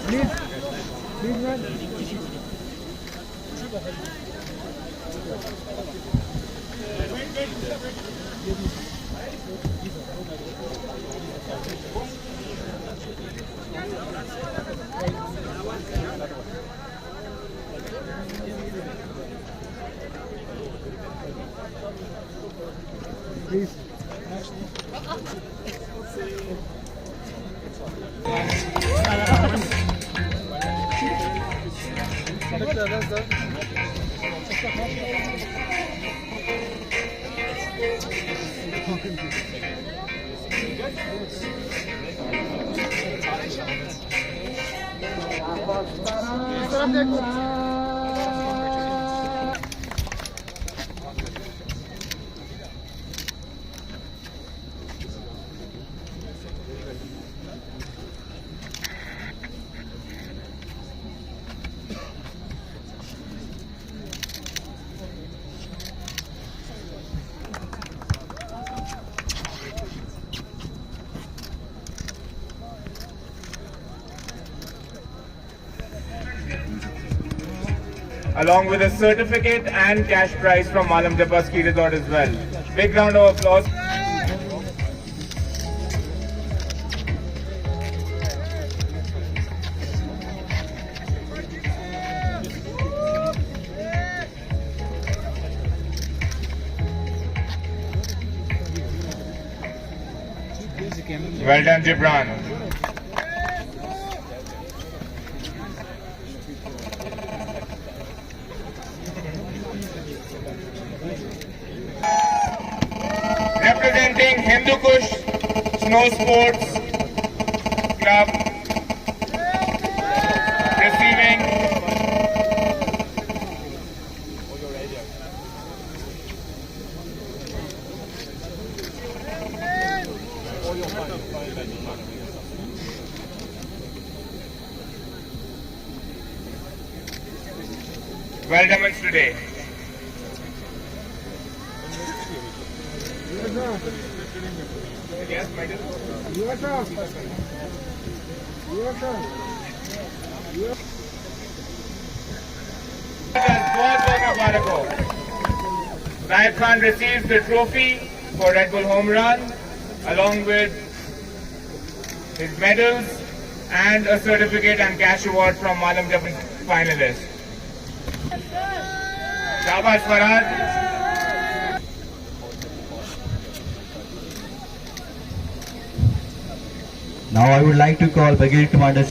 Please. Along with a certificate and cash prize from Malam Jabba Ski Resort as well. Big round of applause. Well done, Gibran. Representing Hindu Kush Snow Sports Club, receiving well demonstrated. Yes, my dear. Raif Khan receives the trophy for Red Bull Home Run along with his medals and a certificate and cash award from Malam Jabba finalist. Shabash Farhad. Now I would like to call Brigade Commander